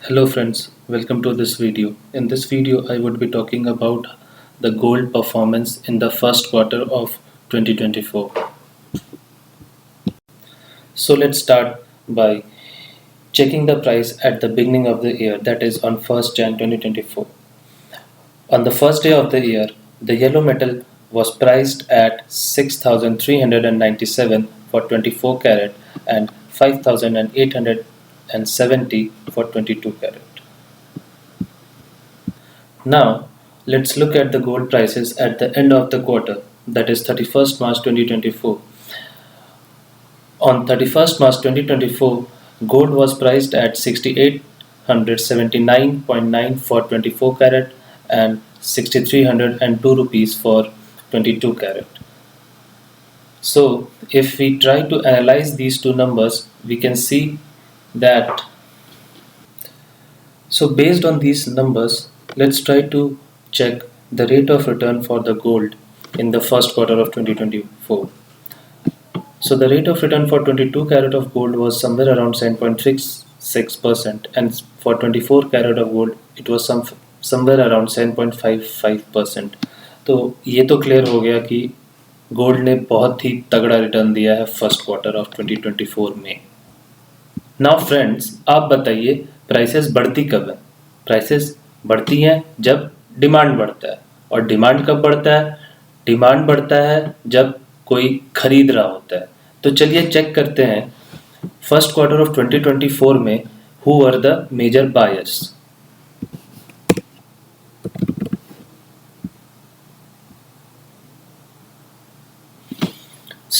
Hello friends, welcome to this video. In this video, I would be talking about the gold performance in the first quarter of 2024. So let's start by checking the price at the beginning of the year, that is on 1st Jan 2024. On the first day of the year, the yellow metal was priced at 6,397 for 24 carat and 5,870 for 22 carat. Now, let's look at the gold prices at the end of the quarter, that is 31st March 2024. On 31st March 2024, gold was priced at 6,879.9 for 24 carat and 6,302 rupees for 22 carat. So, if we try to analyze these two numbers, we can see that. So, based on these numbers, let's try to check the rate of return for the gold in the first quarter of 2024. So, the rate of return for 22 carat of gold was somewhere around 7.66%, and for 24 carat of gold, it was somewhere around 7.55%. तो ये तो clear हो गया कि gold ने बहुत ही तगड़ा return दिया है फर्स्ट क्वार्टर ऑफ 2024 में. नाउ फ्रेंड्स, आप बताइए प्राइसेस बढ़ती कब है? प्राइसेस बढ़ती हैं जब डिमांड बढ़ता है. और डिमांड कब बढ़ता है? डिमांड बढ़ता है जब कोई खरीद रहा होता है. तो चलिए चेक करते हैं फर्स्ट क्वार्टर ऑफ 2024 में who were the major buyers.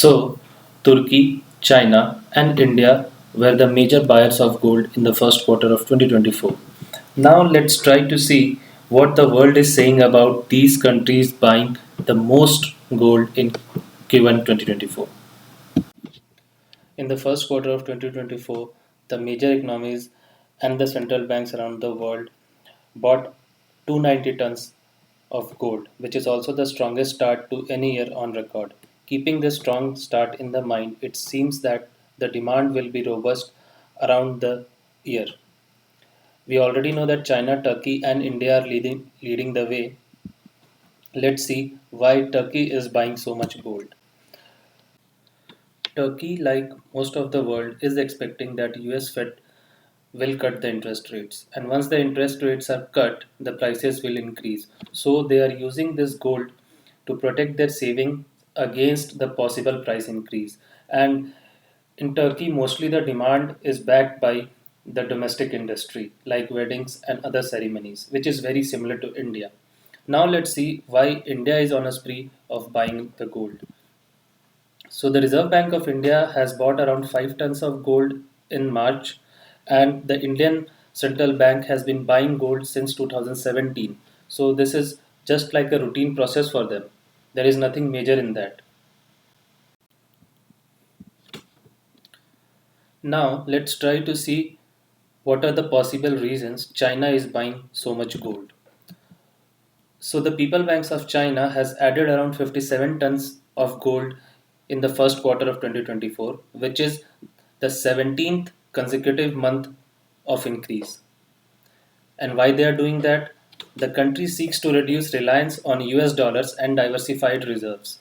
So, Turkey, China, and India were the major buyers of gold in the first quarter of 2024. Now, let's try to see what the world is saying about these countries buying the most gold in Q1 2024. In the first quarter of 2024, the major economies and the central banks around the world bought 290 tons of gold, which is also the strongest start to any year on record. Keeping this strong start in the mind, it seems that the demand will be robust around the year. We already know that China, Turkey, and India are leading the way. Let's see why Turkey is buying so much gold. Turkey, like most of the world, is expecting that US Fed will cut the interest rates, and once the interest rates are cut, the prices will increase. So they are using this gold to protect their saving against the possible price increase. And in Turkey, mostly the demand is backed by the domestic industry like weddings and other ceremonies, which is very similar to India. Now let's see why India is on a spree of buying the gold. So the Reserve Bank of India has bought around 5 tons of gold in March, and the Indian Central Bank has been buying gold since 2017. So this is just like a routine process for them. There is nothing major in that. Now let's try to see what are the possible reasons China is buying so much gold. So the People Banks of China has added around 57 tons of gold in the first quarter of 2024, which is the 17th consecutive month of increase. And why they are doing that? The country seeks to reduce reliance on US dollars and diversified reserves.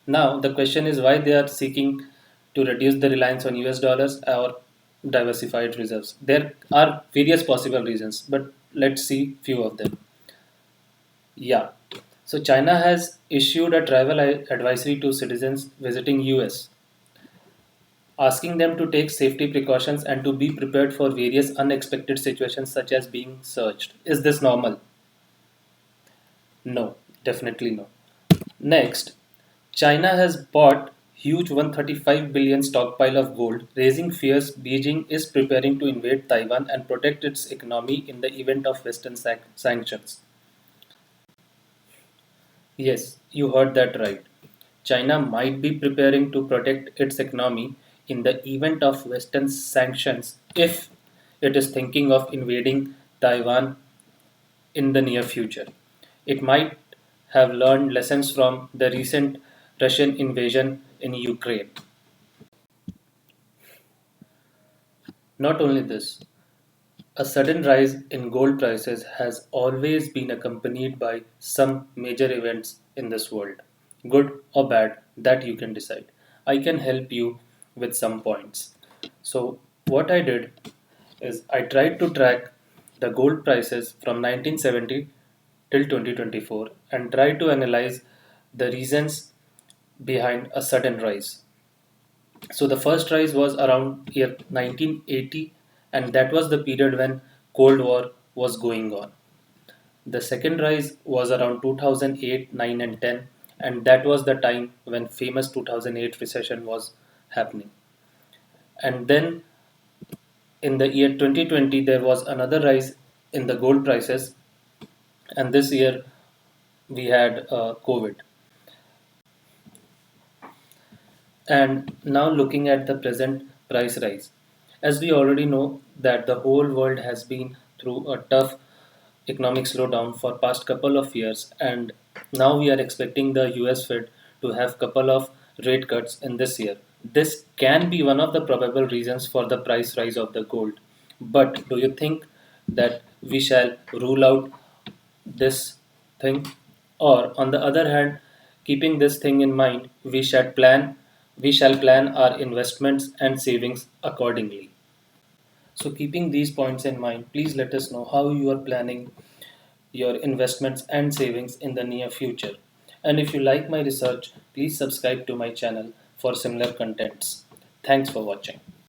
Now the question is why they are seeking to reduce the reliance on US dollars or diversified reserves. There are various possible reasons, but let's see few of them. Yeah. So China has issued a travel advisory to citizens visiting US, asking them to take safety precautions and to be prepared for various unexpected situations such as being searched. Is this normal? No, definitely no. Next, China has bought huge 135 billion stockpile of gold, raising fears Beijing is preparing to invade Taiwan and protect its economy in the event of Western sanctions. Yes, you heard that right. China might be preparing to protect its economy in the event of Western sanctions if it is thinking of invading Taiwan in the near future. It might have learned lessons from the recent Russian invasion in Ukraine. Not only this, A sudden rise in gold prices has always been accompanied by some major events in this world, good or bad, that you can decide. I can help you with some points. So, what I did is I tried to track the gold prices from 1970 till 2024 and tried to analyze the reasons behind a sudden rise. So the first rise was around year 1980, and that was the period when Cold War was going on. The second rise was around 2008, 9 and 10, and that was the time when famous 2008 recession was happening. And then in the year 2020 there was another rise in the gold prices, and this year we had COVID. And now looking at the present price rise, as we already know that the whole world has been through a tough economic slowdown for past couple of years, and now we are expecting the US Fed to have couple of rate cuts in this year. This can be one of the probable reasons for the price rise of the gold. But do you think that we shall rule out this thing, or on the other hand, keeping this thing in mind, we shall plan our investments and savings accordingly. So keeping these points in mind, please let us know how you are planning your investments and savings in the near future. And if you like my research, please subscribe to my channel for similar contents. Thanks for watching.